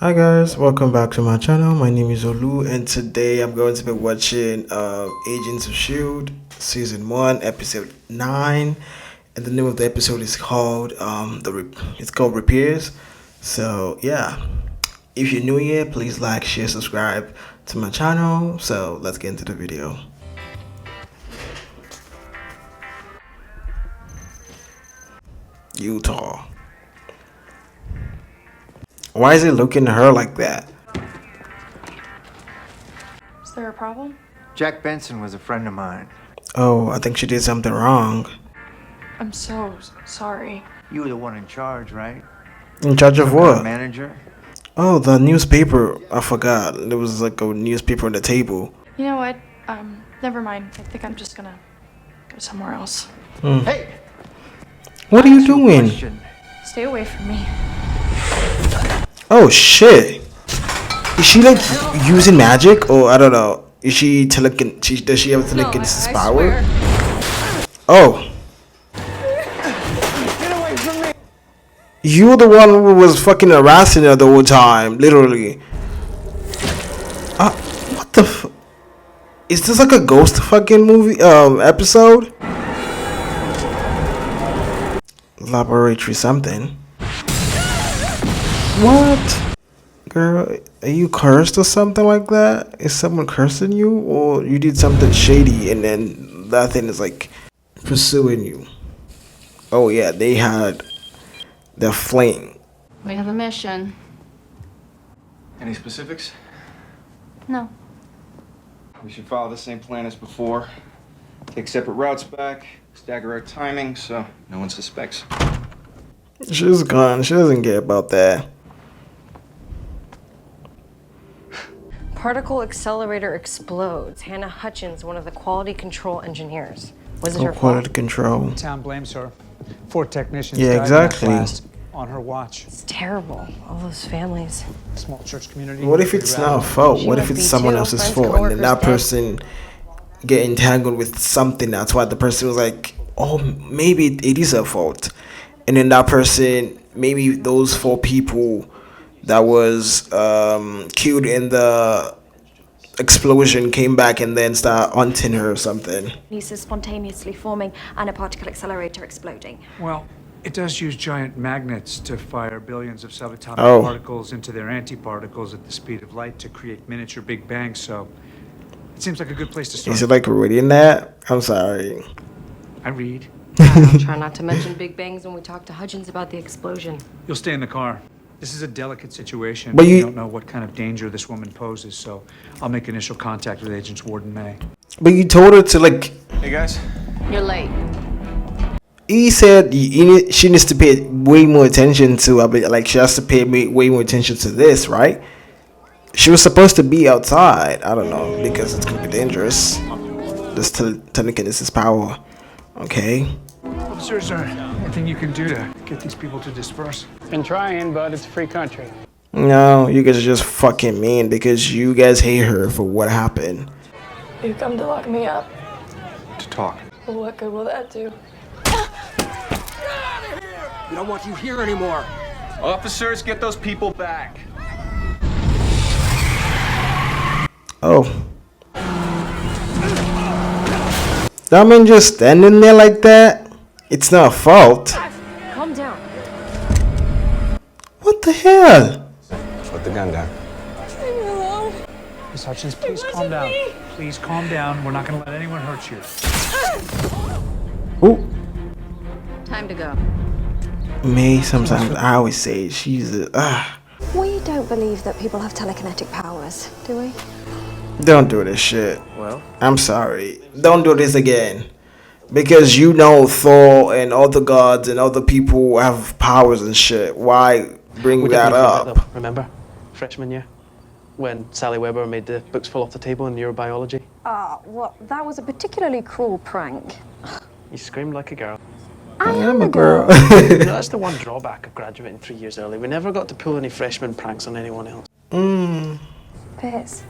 Hi guys, welcome back to my channel. My name is Olu and today I'm going to be watching Agents of S.H.I.E.L.D. Season 1, Episode 9. And the name of the episode is called Repairs. So yeah, if you're new here, please like, share, subscribe to my channel. So let's get into the video. Utah. Why is he looking at her like that? Is there a problem? Jack Benson was a friend of mine. Oh, I think she did something wrong. I'm so sorry. You were the one in charge, right? In charge of what? Manager? Oh, the newspaper. I forgot. There was like a newspaper on the table. You know what? Never mind. I think I'm just gonna go somewhere else. Hey! What are you doing? Stay away from me. Oh shit! Is she like using magic, or I don't know? Is she does she have telekinesis power? Oh! Get away from me! You're the one who was fucking harassing her the whole time, literally. What the f? Is this like a ghost fucking movie episode? Laboratory something. What? Girl, are you cursed or something like that? Is someone cursing you? Or you did something shady and then that thing is like pursuing you? Oh yeah, they had their fling. We have a mission. Any specifics? No. We should follow the same plan as before. Take separate routes back, stagger our timing so no one suspects. She's gone. She doesn't care about that. Particle accelerator explodes. Hannah Hutchins, one of the quality control engineers. Was it her Quality fault? control. Town blames her. 4 technicians Yeah, died in exactly. that blast on her watch. It's terrible. All those families. Small church community. What if it's not her fault? She What if must it's be someone too. else's Friends, fault, and then that coworkers person get entangled with something? That's why the person was like, "Oh, maybe it is her fault," and then that person, maybe those 4 people that was killed in the explosion came back and then start hunting her or something. Pieces spontaneously forming and a particle accelerator exploding. Well, it does use giant magnets to fire billions of subatomic particles into their antiparticles at the speed of light to create miniature Big Bangs, so it seems like a good place to start. Is it like reading that? I'm sorry. I read. I'll try not to mention Big Bangs when we talk to Hutchins about the explosion. You'll stay in the car. This is a delicate situation. But We you don't know what kind of danger this woman poses, so I'll make initial contact with Agents Ward and May. But you told her to like. Hey guys. You're late. He said she needs to pay way more attention to. Like she has to pay way more attention to this, right? She was supposed to be outside. I don't know, because it's gonna be dangerous. This telekinesis power. Okay. Officer, is there anything you can do to get these people to disperse? Been trying, but it's a free country. No, you guys are just fucking mean because you guys hate her for what happened. You come to lock me up. To talk. Well, what good will that do? We don't want you here anymore. Officers, get those people back. Oh. That man just standing there like that? It's not a fault. Calm down. What the hell? Put the gun down. Leave me alone. Miss Hutchins, please calm down. Please calm down. We're not going to let anyone hurt you. Ooh. Time to go. Me, sometimes I always say she's a. We don't believe that people have telekinetic powers, do we? Don't do this shit. Well? I'm sorry. Don't do this again. Because you know Thor and all the gods and other people have powers and shit. Why bring that up? Remember? Freshman year? When Sally Weber made the books fall off the table in neurobiology? Well, that was a particularly cruel prank. You screamed like a girl. I am a girl. That's the one drawback of graduating 3 years early. We never got to pull any freshman pranks on anyone else. Piers.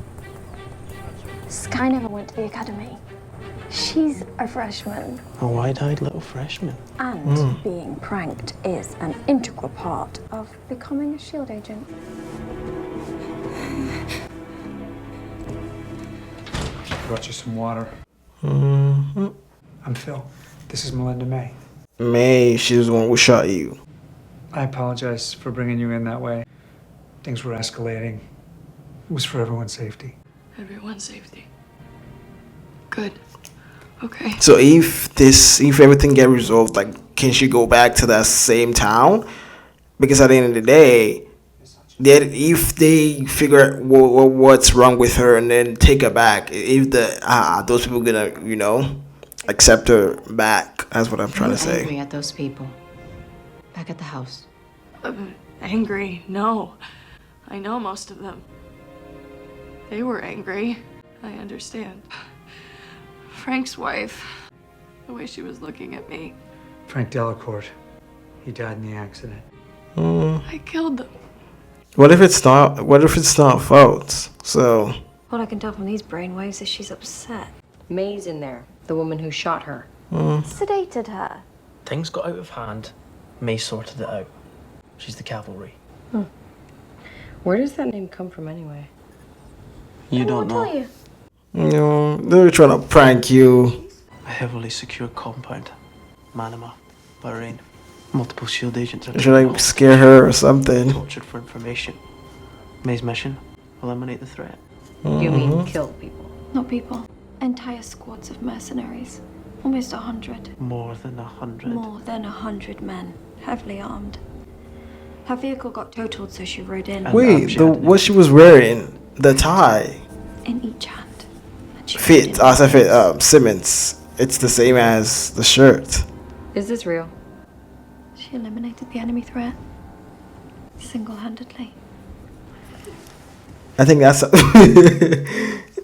Skye never went to the academy. She's a freshman. A wide-eyed little freshman. And being pranked is an integral part of becoming a S.H.I.E.L.D. agent. Brought you some water. Mm-hmm. I'm Phil. This is Melinda May. May, she's the one who shot you. I apologize for bringing you in that way. Things were escalating. It was for everyone's safety. Everyone's safety. Good. Okay. So if everything get resolved, like, can she go back to that same town? Because at the end of the day, if they figure out what's wrong with her and then take her back, if those people gonna accept her back, that's what I'm trying to say. Angry at those people back at the house. Angry? No. I know most of them. They were angry. I understand. Frank's wife, the way she was looking at me. Frank Delacourt. He died in the accident. I killed them. What if it's not fault? So All I can tell from these brainwaves is she's upset. May's in there, the woman who shot her. Sedated her. Things got out of hand. May sorted it out. She's the cavalry. Where does that name come from anyway? You don't I'll know. tell you. they're trying to prank you. A heavily secured compound. Manama, Bahrain. Multiple S.H.I.E.L.D. agents are Should I scare her or something? tortured for information. May's mission: eliminate the threat. You mean kill people? Not people. Entire squads of mercenaries. Almost 100. More than 100. More than 100 men. Heavily armed. Her vehicle got totaled, so she rode in. And Wait, what she was wearing, the tie, In each hand. And she fit. rode in. I said Simmons. It's the same as the shirt. Is this real? She eliminated the enemy threat. Single-handedly. I think that's.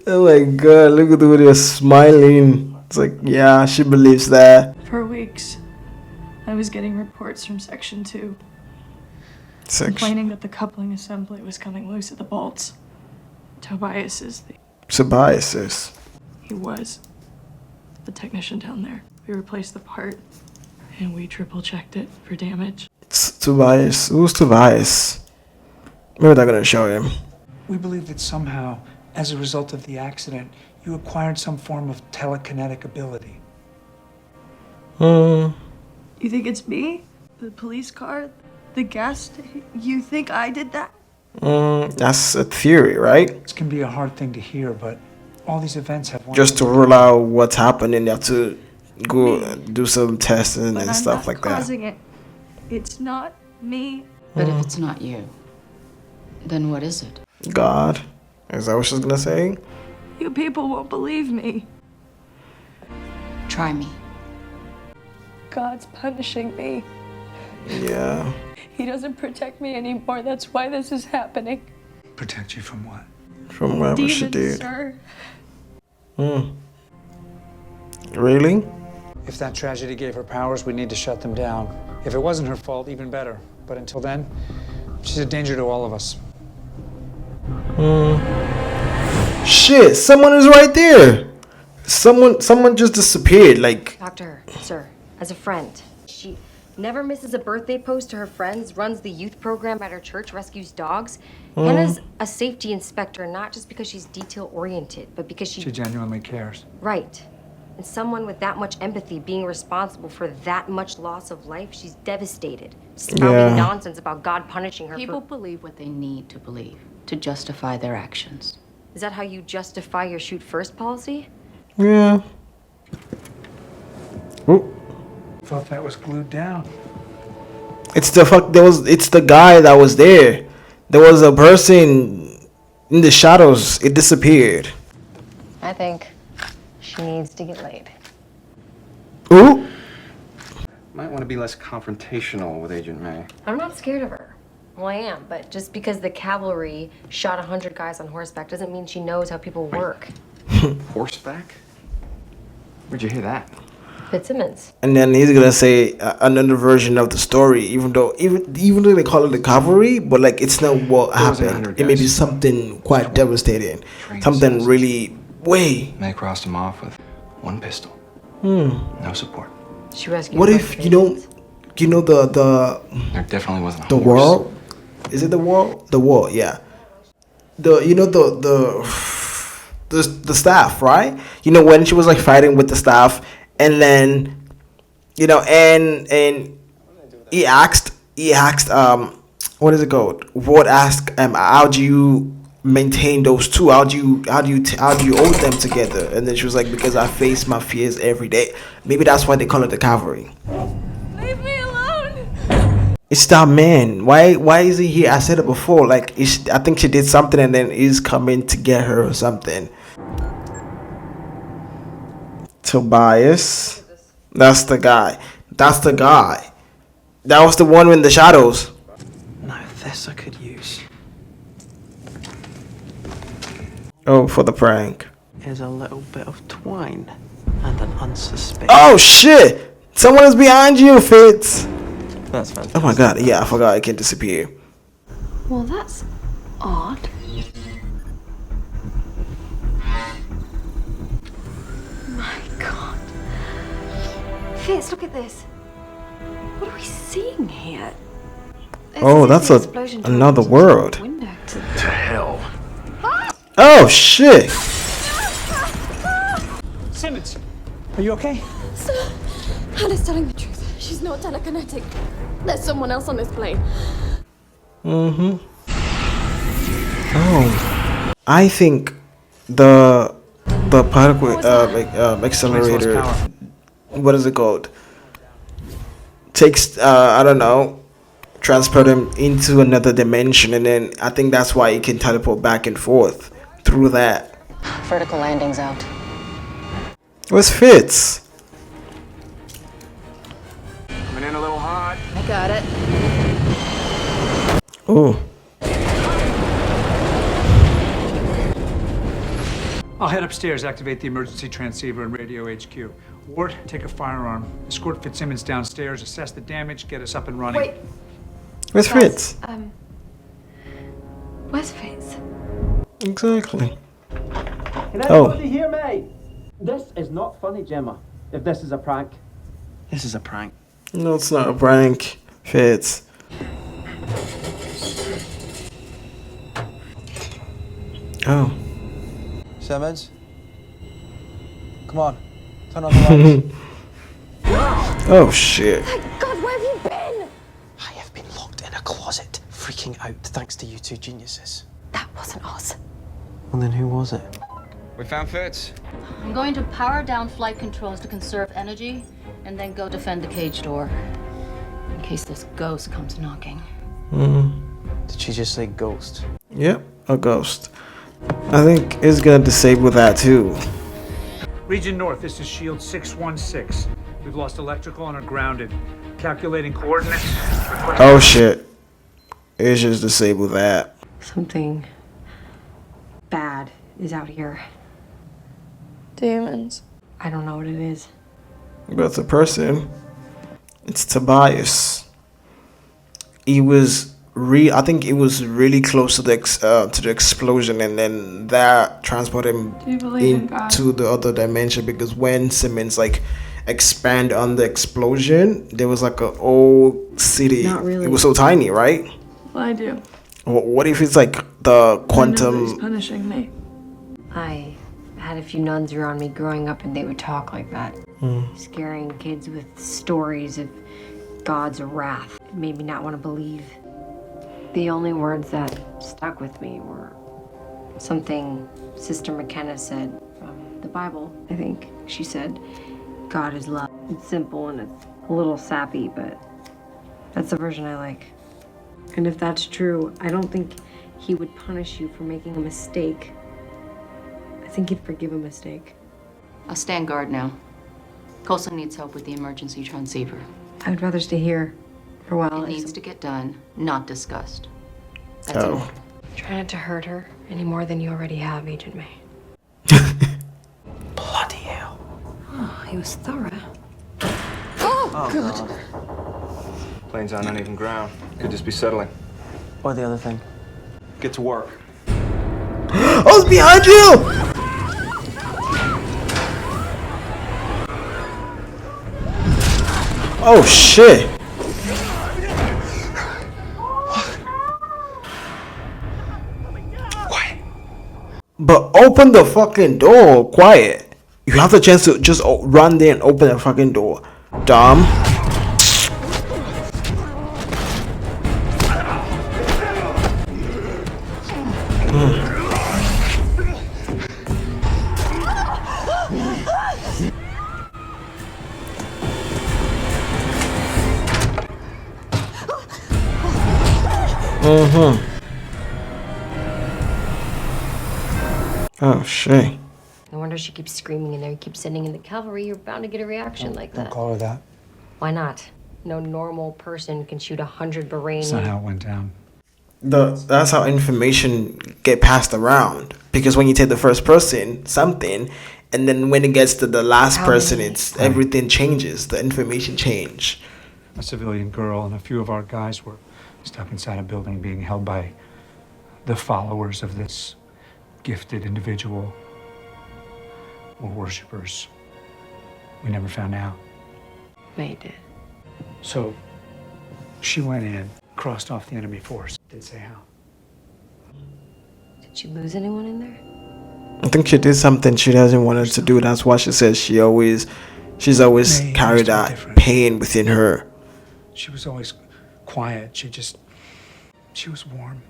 Oh my god! Look at the way they're smiling. It's like, yeah, she believes that. For weeks, I was getting reports from Section 2 Section. complaining that the coupling assembly was coming loose at the bolts. Tobias is Tobias. he was the technician down there. We replaced the part and we triple checked it for damage. It's Tobias. Who's Tobias? Maybe they're gonna show him. We believe that somehow, as a result of the accident, you acquired some form of telekinetic ability. You think it's me? The police car? The gas You think I did that? That's a theory, right? This can be a hard thing to hear, but all these events have one Just to rule out what's happening, you have to go do some testing But and I'm stuff not like that. causing it. It's not me. But if it's not you, then what is it? God, is that what she's gonna say? You people won't believe me. Try me. God's punishing me. Yeah. He doesn't protect me anymore. That's why this is happening. Protect you from what? From whatever she Demons, did. sir. Really? If that tragedy gave her powers, we need to shut them down. If it wasn't her fault, even better. But until then, she's a danger to all of us. Shit, someone is right there. Someone just disappeared. Like, Talk to her, sir, as a friend. She never misses a birthday post to her friends, runs the youth program at her church, rescues dogs. Hannah's a safety inspector, not just because she's detail-oriented, but because She genuinely cares. Right. And someone with that much empathy being responsible for that much loss of life, she's devastated. Spouting nonsense about God punishing her People for... believe what they need to believe to justify their actions. Is that how you justify your shoot first policy? yeah. Ooh. Thought that was glued down. It's the guy that was there. There was a person in the shadows. It disappeared. I think she needs to get laid. Ooh. Might want to be less confrontational with Agent May. I'm not scared of her. Well, I am, but just because the cavalry shot 100 guys on horseback doesn't mean she knows how people work. Horseback? Where'd you hear that? Fitzsimmons. And then he's gonna say another version of the story, even though they call it the cavalry, but like it's not what happened. It may be something quite devastating, something really way. May crossed him off with one pistol. No support. She rescued. What if you know the There definitely wasn't a the horse. wall? Is it the wall? The wall, yeah. the staff, right? You know, when she was like fighting with the staff, and then and he asked what is it called? Ward asked how do you maintain those two? How do you hold them together? And then she was like, because I face my fears every day. Maybe that's why they call it the cavalry. Leave me alone! It's that man. Why is he here? I said it before. Like I think she did something, and then he's coming to get her or something. Tobias. That's the guy. That was the one in the shadows. Now this I could use. Oh, for the prank. Is a little bit of twine and an unsuspecting. Oh shit! Someone is behind you, Fitz. That's fantastic. Oh my god, yeah, I forgot I can disappear. Well, that's odd. My God. Fitz, look at this. What are we seeing here? Oh, that's another world. To hell. Oh shit! Simmons, are you okay? Sir, Hannah's telling the truth. She's not telekinetic. There's someone else on this plane. Oh, I think the particle accelerator. What is it called? Takes I don't know, transport him into another dimension, and then I think that's why he can teleport back and forth through that. Vertical landing's out. Where's Fitz? Coming in a little hot. I got it. Oh, I'll head upstairs, activate the emergency transceiver and radio HQ. Ward, take a firearm. Escort Fitzsimmons downstairs, assess the damage, get us up and running. Wait, where's Fitz? where's Fitz? Exactly. Can anybody hear me? This is not funny, Gemma. If this is a prank. This is a prank. No, it's not a prank. Fitz. Oh. Simmons? Come on. Turn on the lights. Oh shit. God, where have you been? I have been locked in a closet, freaking out thanks to you two geniuses. That wasn't us. Well, then who was it? We found Fitz. I'm going to power down flight controls to conserve energy, and then go defend the cage door. In case this ghost comes knocking. Did she just say ghost? Yep, a ghost. I think it's gonna disable that too. Region North, this is S.H.I.E.L.D. 616. We've lost electrical and are grounded. Calculating coordinates. Oh shit. It's just disable that. Something bad is out here. Demons. I don't know what it is. But it's a person. It's Tobias. I think it was really close to the explosion, and then that transported him Do you believe in God? into the other dimension, because when Simmons like expand on the explosion, there was like a old city. Not really. It was so tiny, right? Well, I do. What if it's like the He's quantum? punishing me. I had a few nuns around me growing up, and they would talk like that, scaring kids with stories of God's wrath. It made me not want to believe. The only words that stuck with me were something Sister McKenna said from the Bible, I think. She said, God is love. It's simple and it's a little sappy, but that's the version I like. And if that's true, I don't think he would punish you for making a mistake. I think he'd forgive a mistake. I'll stand guard now. Coulson needs help with the emergency transceiver. I would rather stay here for a while. It needs to get done, not discussed. That's Oh. enough. Try not to hurt her any more than you already have, Agent May. Bloody hell. Oh, he was thorough. Plane's on uneven ground. Could just be settling. Or the other thing. Get to work. Oh, it's behind you! Oh shit! Quiet. But open the fucking door, quiet. You have the chance to just run there and open the fucking door. Dumb. Oh shit. No wonder she keeps screaming in there. You keep sending in the cavalry, you're bound to get a reaction like that. Don't call her that. Why not? No normal person can shoot 100 Bahraini. That's not how it went down. That's how information get passed around. Because when you take the first person, something, and then when it gets to the last person, it's everything changes. The information change. A civilian girl and a few of our guys were stuck inside a building being held by the followers of this gifted individual or worshippers. We never found out. May did. So she went in, crossed off the enemy force. Didn't say how. Did she lose anyone in there? I think she did something she doesn't want us to do. That's why she says she's always carried that pain within her. She was always quiet. She was warm.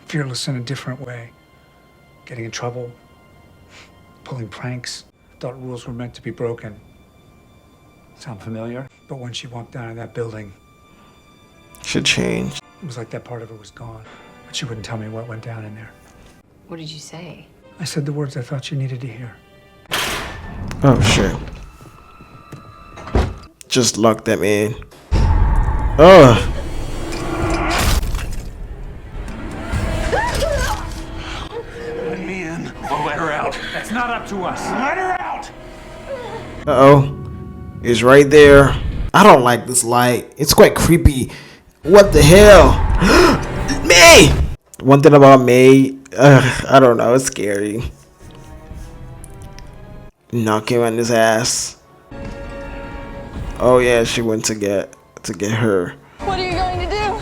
Fearless in a different way. Getting in trouble. Pulling pranks. Thought rules were meant to be broken. Sound familiar? But when she walked down in that building, She changed. it was like that part of her was gone. But she wouldn't tell me what went down in there. What did you say? I said the words I thought she needed to hear. Oh shit. Just lock them in. Oh. Let me in or let her out. That's not up to us. Let her out! Uh-oh. It's right there. I don't like this light. It's quite creepy. What the hell? May! One thing about May, I don't know, it's scary. Knock him on his ass. Oh yeah, she went to get her. What are you going to do?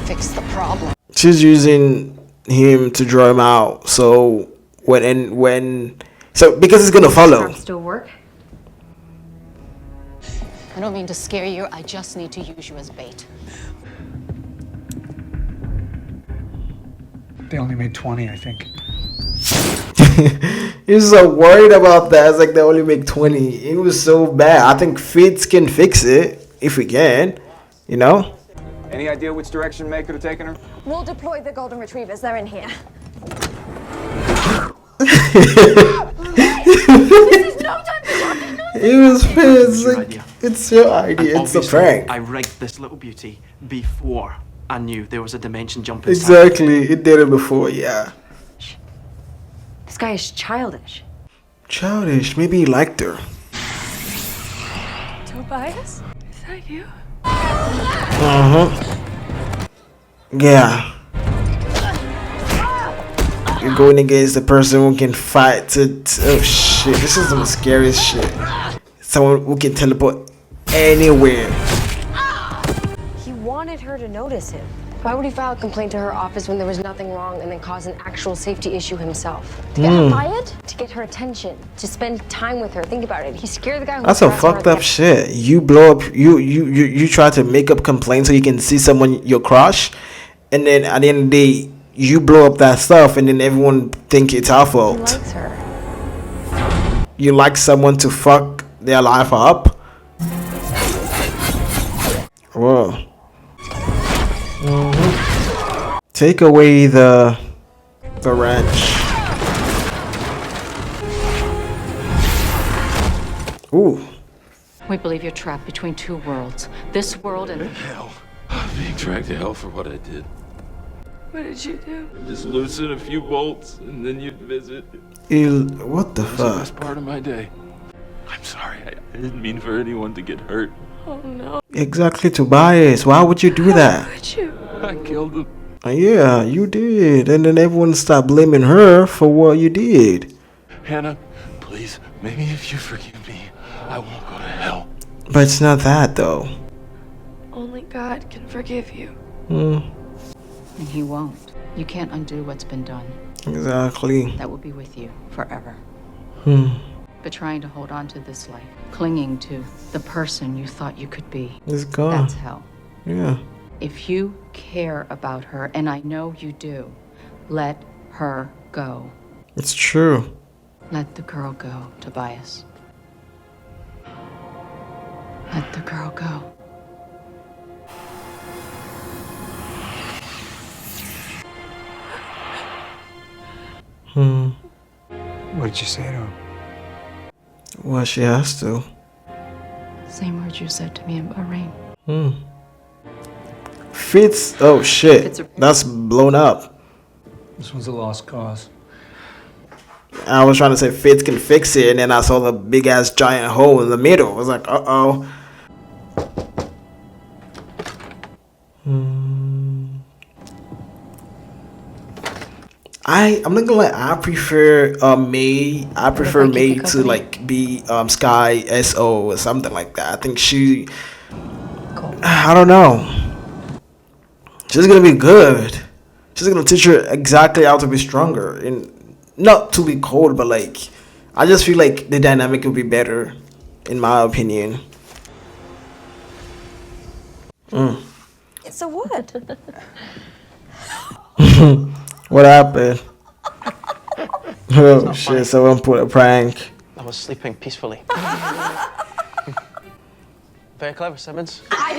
Fix the problem. She's using him to draw him out. So because it's gonna follow. Still work? I don't mean to scare you. I just need to use you as bait. They only made 20, I think. He's so worried about that. It's like they only make 20. It was so bad. I think Fitz can fix it if we can. You know? Any idea which direction May could have taken her? We'll deploy the golden retrievers. They're in here. It was Fitz. Like, it's your idea. It's a prank. I rigged this little beauty before I knew there was a dimension jump inside. Exactly. It did it before. Yeah. This guy is childish. Childish. Maybe he liked her. Tobias? Is that you? Yeah. You're going against the person who can fight oh shit, this is some scariest shit. Someone who can teleport anywhere. He wanted her to notice him. Why would he file a complaint to her office when there was nothing wrong and then cause an actual safety issue himself? To get her fired? To get her attention. To spend time with her. Think about it. He scared the guy who That's a fucked up shit. You blow up, you try to make up complaints so you can see someone your crush, and then at the end of the day, you blow up that stuff and then everyone think it's our fault. He likes her. You like someone to fuck their life up? Whoa. Take away the wrench. Ooh. We believe you're trapped between two worlds. This world and... Hell. I'm being dragged to hell for what I did. What did you do? Just loosen a few bolts and then you'd visit. What the That was the best fuck? part of my day. I'm sorry. I didn't mean for anyone to get hurt. Oh no. Exactly, Tobias. Why would you do that? How could you? I killed him. Yeah, you did. And then everyone stopped blaming her for what you did. Hannah, please, maybe if you forgive me, I won't go to hell. But it's not that, though. Only God can forgive you. And he won't. You can't undo what's been done. Exactly. That will be with you forever. Hmm. But trying to hold on to this life, clinging to the person you thought you could be, It's gone. that's hell. Yeah. If you care about her, and I know you do, let her go. It's true. Let the girl go, Tobias. Let the girl go. What did you say to him? Well, she has to. Same words you said to me in Bahrain. Fitz. Oh shit. That's blown up. This one's a lost cause. I was trying to say Fitz can fix it, and then I saw the big ass giant hole in the middle. I was like, uh-oh. I'm not gonna lie, I prefer May. I prefer May to like be Skye SO or something like that. I think she, I don't know. She's gonna be good. She's gonna teach her exactly how to be stronger and not to be cold, but like I just feel like the dynamic will be better, in my opinion. It's a what? What happened? Oh shit! Someone put a prank. I was sleeping peacefully. Very clever, Simmons. I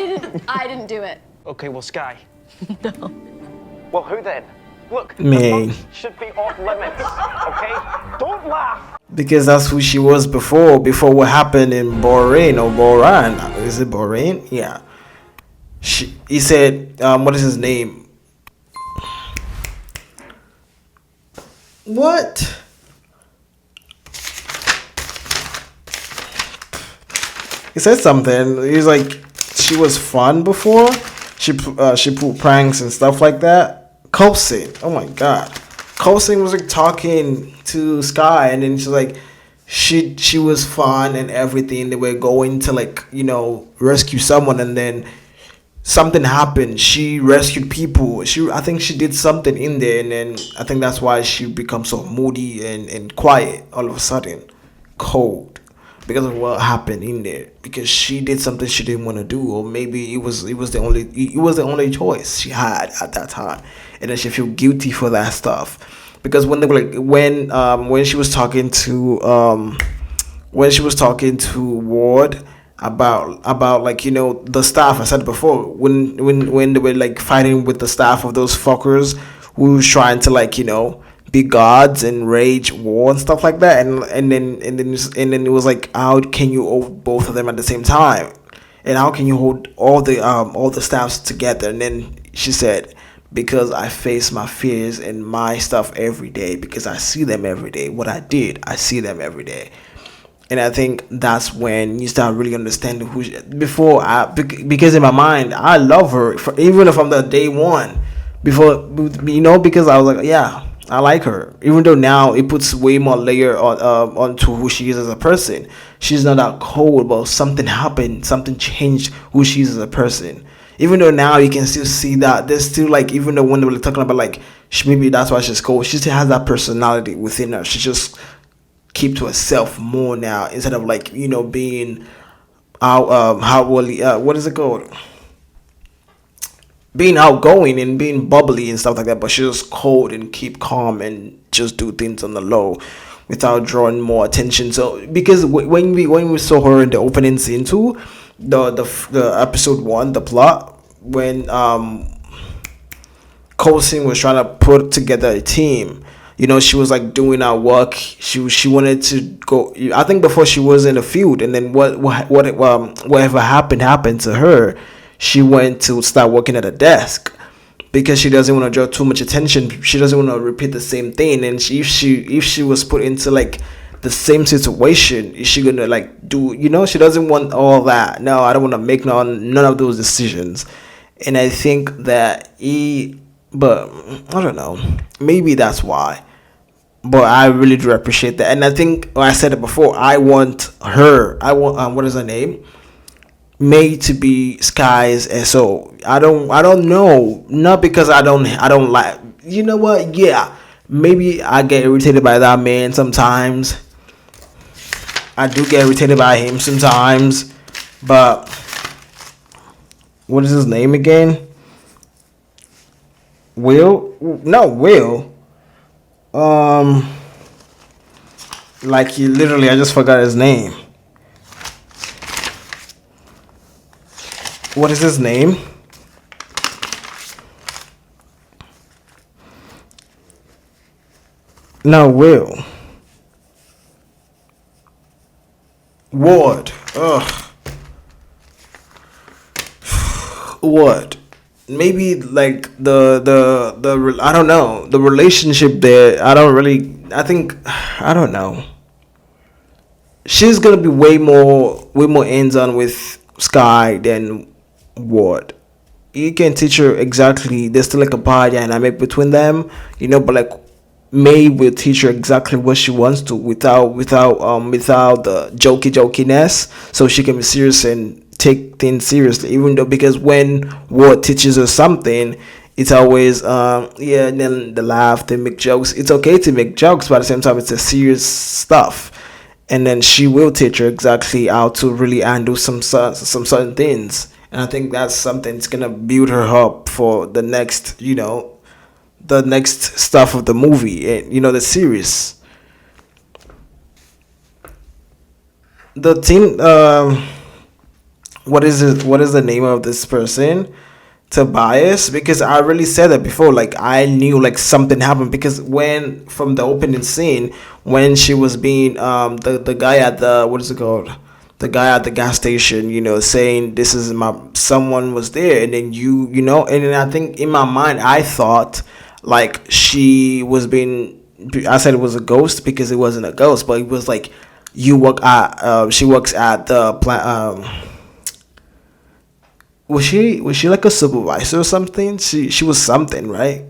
didn't do it. Okay, well, Skye. No. Well, who then? Look, Me. should be off limits, okay? Don't laugh! Because that's who she was before what happened in Bahrain or Bahrain. Is it Bahrain? Yeah. He said, what is his name? What? He said something. He was like, she was fun before. She pulled pranks and stuff like that. Coulson. Oh my god. Coulson was like talking to Skye, and then she's like, she was fun and everything. They were going to like, you know, rescue someone, and then something happened. She rescued people. I think she did something in there, and then I think that's why she becomes so moody and quiet all of a sudden, cold, because of what happened in there. Because she did something she didn't want to do, or maybe it was the only choice she had at that time, and then she feel guilty for that stuff. Because when they were like when she was talking to Ward about like, you know, the staff, I said before, when they were like fighting with the staff of those fuckers who was trying to, like, you know, be gods and rage war and stuff like that, and then it was like, how can you hold both of them at the same time, and how can you hold all the staffs together? And then she said, because I face my fears and my stuff every day, because I see them every day. What I did, I see them every day. And I think that's when you start really understanding who she, because in my mind, I love her, even from the day one, before, you know, because I was like, yeah, I like her. Even though now it puts way more layer onto who she is as a person. She's not that cold, but something happened, something changed who she is as a person. Even though now you can still see that there's still, like, even though when they were talking about like maybe that's why she's cold, she still has that personality within her. She just keep to herself more now, instead of, like, you know, being what is it called, being outgoing and being bubbly and stuff like that. But she's just cold and keep calm and just do things on the low without drawing more attention. So because when we saw her in the opening scene too, the episode 1, the plot, when Coulson was trying to put together a team, you know, she was like doing our work. She wanted to go. I think before she was in the field, and then whatever happened to her, she went to start working at a desk because she doesn't want to draw too much attention. She doesn't want to repeat the same thing. And if she was put into like the same situation, is she gonna like do? You know, she doesn't want all that. No, I don't want to make none of those decisions. And I think that but I don't know. Maybe that's why. But I really do appreciate that, and I think I said it before. I want what is her name? May to be Skye's SO. I don't know. Not because I don't like. You know what? Yeah, maybe I get irritated by that man sometimes. I do get irritated by him sometimes, but what is his name again? Will? No, Will. Like he literally, I just forgot his name. What is his name? No, Will. Ward. Ugh. What? Maybe like the I don't know, the relationship there. I think I don't know. She's gonna be way more hands on with Skye than Ward. You can teach her exactly. There's still like a power dynamic between them, but like May will teach her exactly what she wants to without the jokiness, so she can be serious and take things seriously. Even though, because when Ward teaches her something, it's always yeah, and then the laugh, they make jokes. It's okay to make jokes, but at the same time, it's a serious stuff. And then she will teach her exactly how to really handle some certain things. And I think that's something that's gonna build her up for the next, the next stuff of the movie, and the series. The team, what is it? What is the name of this person? Tobias, because I really said that before. Like I knew like something happened, because when from the opening scene, when she was being the guy at the, what is it called? The guy at the gas station, saying this is someone was there, and then and then I think in my mind I thought like she was being, I said it was a ghost because it wasn't a ghost, but it was like she works at the plant. Was she like a supervisor or something? She was something, right?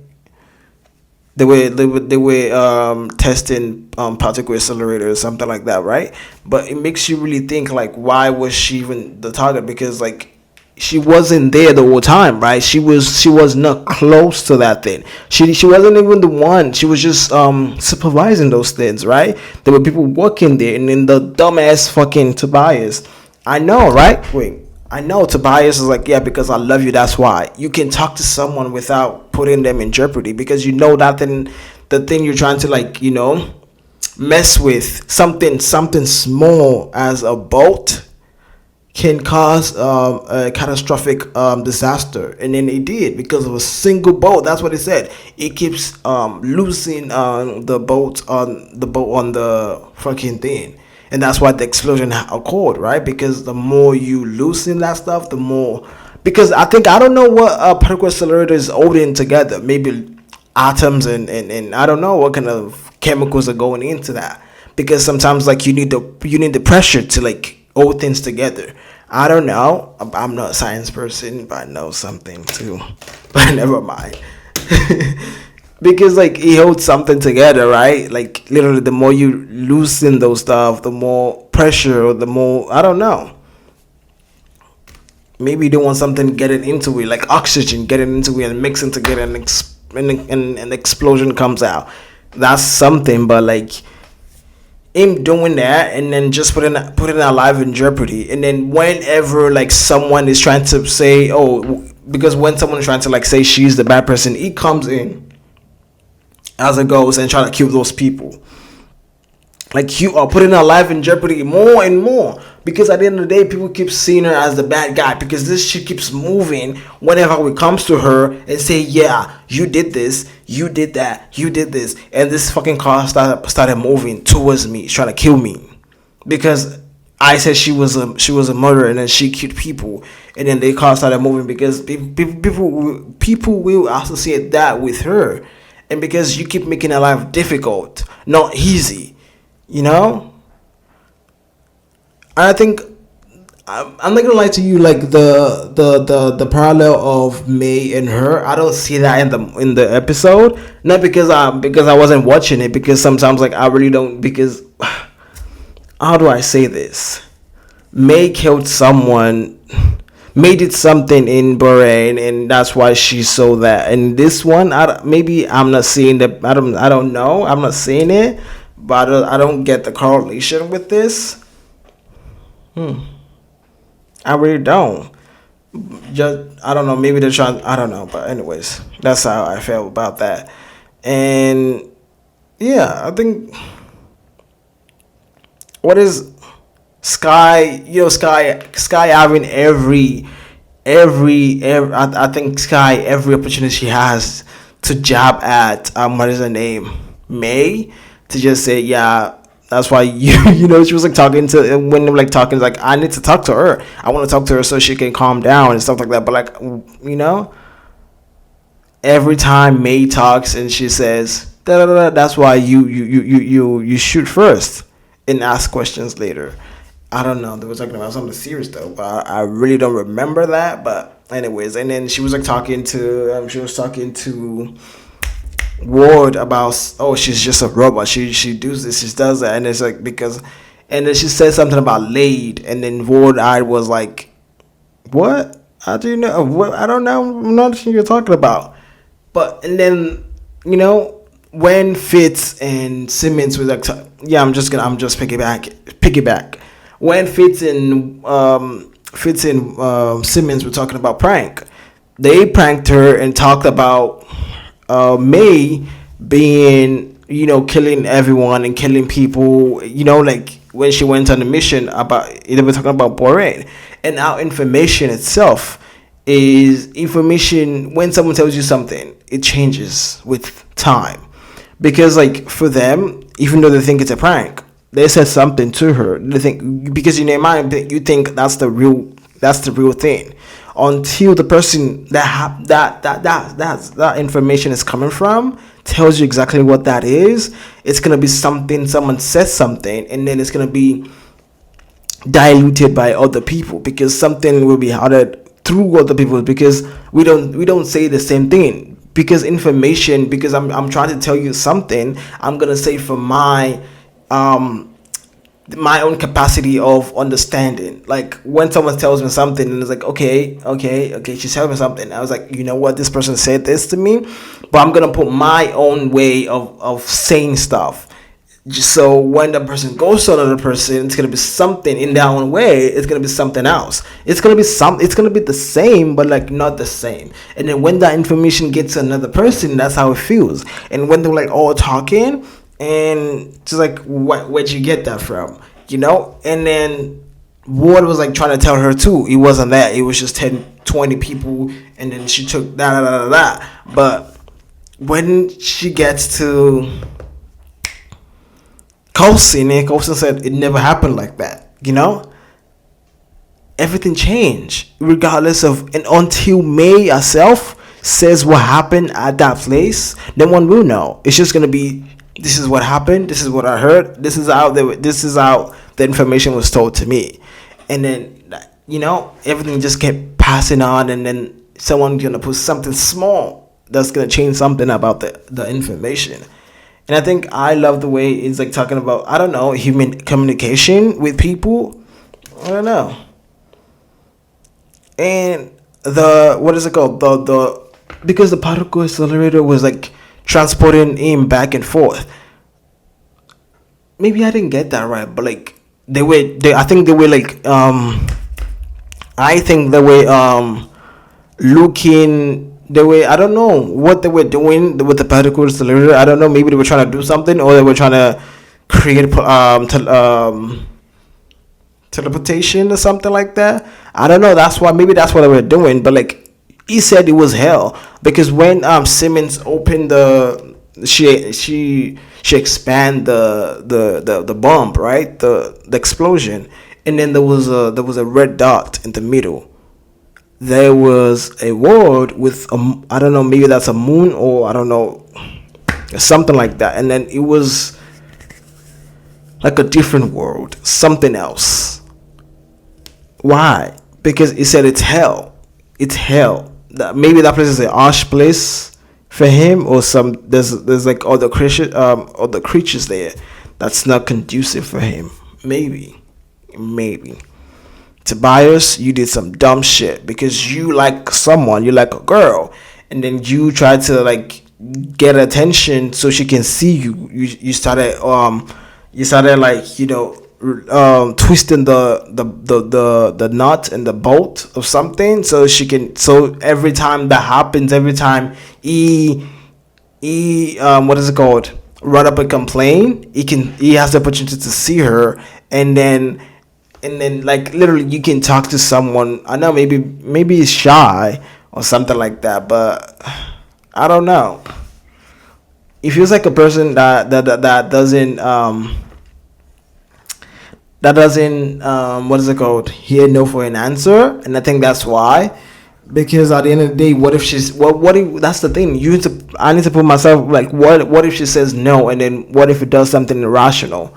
They were testing particle accelerator or something like that, right? But it makes you really think like, why was she even the target? Because like she wasn't there the whole time, right? She was not close to that thing. She wasn't even the one. She was just supervising those things, right? There were people working there, and then the dumbass fucking Tobias. I know, right? Wait. I know Tobias is like, yeah, because I love you, that's why. You can talk to someone without putting them in jeopardy, because that the thing you're trying to like, mess with, something small as a boat can cause a catastrophic disaster. And then it did, because of a single boat. That's what it said. It keeps losing the boat on the fucking thing. And that's why the explosion occurred, right? Because the more you loosen that stuff, the more... Because I don't know what particle accelerator is holding together. Maybe atoms and I don't know what kind of chemicals are going into that. Because sometimes like you need the pressure to like hold things together. I don't know. I'm not a science person, but I know something too. But never mind. Because like he holds something together, right? Like literally, the more you loosen those stuff, the more pressure, or the more, I don't know. Maybe you don't want something getting into it, like oxygen getting into it and mixing together, and an explosion comes out. That's something, but like him doing that and then just putting our life in jeopardy. And then whenever like someone is trying to say, because when someone is trying to like say she's the bad person, he comes in as a ghost and try to kill those people. Like you are putting her life in jeopardy more and more, because at the end of the day, people keep seeing her as the bad guy, because this shit keeps moving whenever it comes to her and say, yeah, you did this, you did that, you did this, and this fucking car started moving towards me, trying to kill me, because I said she was a murderer, and then she killed people, and then the car started moving, because people will associate that with her. And because you keep making her life difficult, not easy, And I think I'm not gonna lie to you, like the parallel of May and her, I don't see that in the episode. Not because I wasn't watching it, because sometimes like I really don't, because how do I say this? May killed someone made it something in Bahrain, and that's why she saw that. And this one, maybe I'm not seeing the. I don't know. I'm not seeing it, but I don't get the correlation with this. I really don't. Just I don't know. Maybe they're trying. I don't know. But anyways, that's how I felt about that. And yeah, I think what is Skye? Skye having every I think Skye every opportunity she has to jab at what is her name, May, to just say yeah. That's why she was like talking to when they were like talking like I need to talk to her. I want to talk to her so she can calm down and stuff like that. But like every time May talks and she says da da da, that's why you shoot first and ask questions later. I don't know. They were talking about something serious though, but I really don't remember that. But anyways, and then she was like talking to Ward about she's just a robot. She does this, she does that, and it's like because, and then she said something about Laid, and then Ward I was like, what? How do you know? What? I don't know. I'm not sure you're talking about. But and then when Fitz and Simmons was like, I'm just piggyback. When Fitz and Simmons were talking about prank, they pranked her and talked about May being, killing everyone and killing people, like when she went on a mission about, they were talking about Borat. And our information itself is information. When someone tells you something, it changes with time. Because like for them, even though they think it's a prank, they said something to her. They think, because in their mind, you think that's the real thing. Until the person that information is coming from tells you exactly what that is, it's gonna be something. Someone says something, and then it's gonna be diluted by other people because something will be added through other people because we don't say the same thing because information. Because I'm trying to tell you something, I'm gonna say for my own capacity of understanding. Like when someone tells me something and it's like okay, she's telling me something, I was like, you know what, this person said this to me, but I'm gonna put my own way of saying stuff. So when the person goes to another person, it's gonna be something in their own way. It's gonna be something else. It's gonna be the same, but like not the same. And then when that information gets to another person, that's how it feels. And when they're like all talking, and just like, where'd you get that from? And then Ward was like trying to tell her too. It wasn't that. It was just 10, 20 people, and then she took that. But when she gets to Coulson, and Coulson said it never happened like that. Everything changed regardless of, and until May herself says what happened at that place, no one will know. It's just gonna be, this is what happened, this is what I heard, this is how the information was told to me. And then everything just kept passing on, and then someone's gonna put something small that's gonna change something about the information. And I think I love the way it's like talking about, I don't know, human communication with people. I don't know. And what is it called, because the particle accelerator was like transporting him back and forth. Maybe I didn't get that right, but like I think they were looking, I don't know what they were doing with the particle accelerator. I don't know, maybe they were trying to do something, or they were trying to create teleportation or something like that. I don't know. Maybe that's what they were doing. But like he said, it was hell because when Simmons opened she expand the bomb, right, the explosion, and then there was a red dot in the middle. There was a world with I don't know, maybe that's a moon, or I don't know, something like that, and then it was like a different world, something else. Why? Because he said it's hell. It's hell. Maybe that place is a harsh place for him, or there's like other creatures there that's not conducive for him. Maybe. Tobias, you did some dumb shit because you like someone, you like a girl, and then you tried to like get attention so she can see you. You started like, you know, twisting the nut and the bolt of something so she can, so every time that happens, every time what is it called, run up and complain, he has the opportunity to see her, and then like literally you can talk to someone. I know maybe he's shy or something like that, but I don't know. He feels like a person that doesn't what is it called, hear no for an answer. And I think that's why, because at the end of the day, what if she's what if, that's the thing, I need to put myself like, what if she says no, and then what if it does something irrational?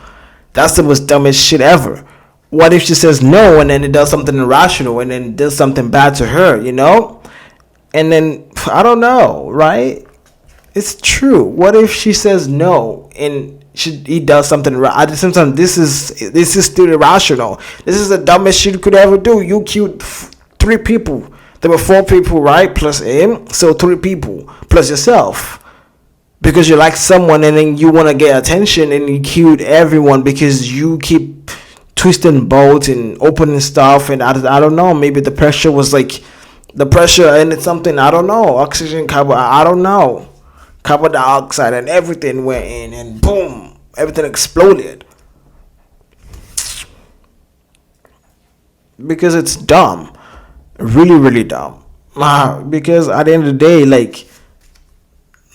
That's the most dumbest shit ever. What if she says no and then it does something irrational and then does something bad to her, you know? And then I don't know, right? It's true. What if she says no and he does something right? At the same time, this is still irrational. This is the dumbest shit you could ever do. You killed 3 people. There were 4 people, right? Plus him, so 3 people plus yourself. Because you like someone and then you want to get attention and you killed everyone because you keep twisting bolts and opening stuff. And I don't know. Maybe the pressure was like the pressure and it's something, I don't know. Oxygen, carbon, I don't know. Carbon dioxide and everything went in and boom, everything exploded. Because it's dumb. Really, really dumb. Because at the end of the day, like,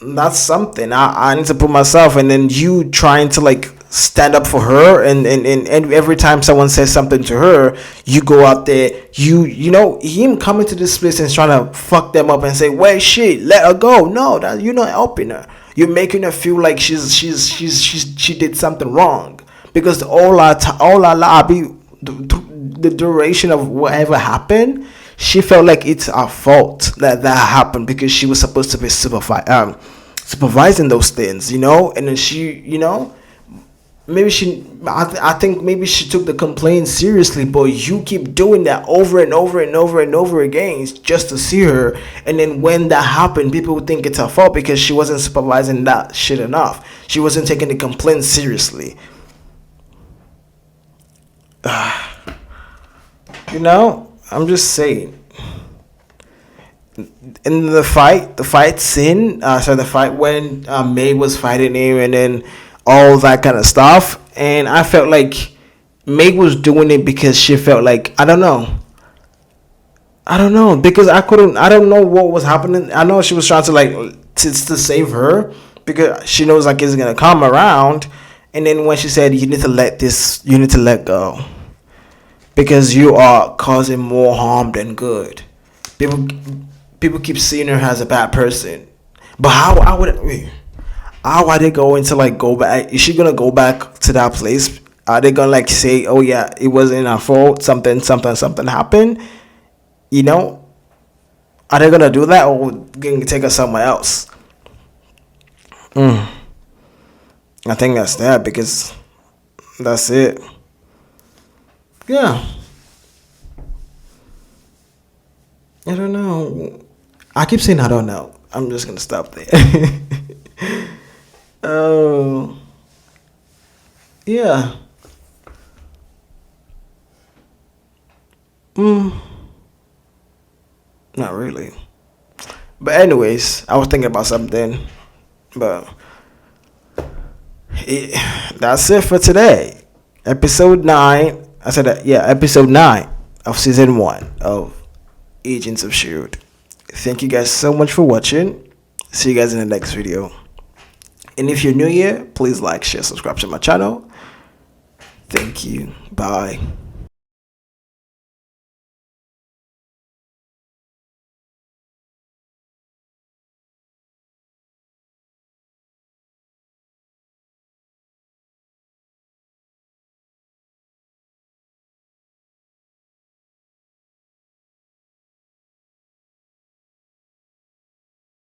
that's something. I need to put myself, and then you trying to like stand up for her, and every time someone says something to her, you go out there, you know, him coming to this place and trying to fuck them up and say, wait, shit, let her go. No, that you're not helping her. You're making her feel like she did something wrong. Because the duration of whatever happened, she felt like it's her fault that happened, because she was supposed to be supervising those things, you know. And then she, you know, maybe I think maybe she took the complaint seriously, but you keep doing that over and over and over and over again just to see her. And then when that happened, people would think it's her fault because she wasn't supervising that shit enough. She wasn't taking the complaint seriously. You know, I'm just saying. In the fight scene, the fight when May was fighting him and then all that kind of stuff, and I felt like May was doing it because she felt like, I don't know, because I don't know what was happening. I know she was trying to like to save her because she knows like it's gonna come around, and then when she said you need to let go because you are causing more harm than good. People keep seeing her as a bad person, but how are they going to like go back? Is she gonna go back to that place? Are they gonna like say, oh yeah, it wasn't our fault, something happened? You know, are they gonna do that, or gonna take her somewhere else? I think that's that, because that's it. Yeah, I don't know. I keep saying I don't know. I'm just gonna stop there. Oh, yeah. Not really. But anyways, I was thinking about something. But that's it for today. Episode 9. I said that, yeah, episode 9 of season 1 of Agents of S.H.I.E.L.D. Thank you guys so much for watching. See you guys in the next video. And if you're new here, please like, share, subscribe to my channel. Thank you. Bye.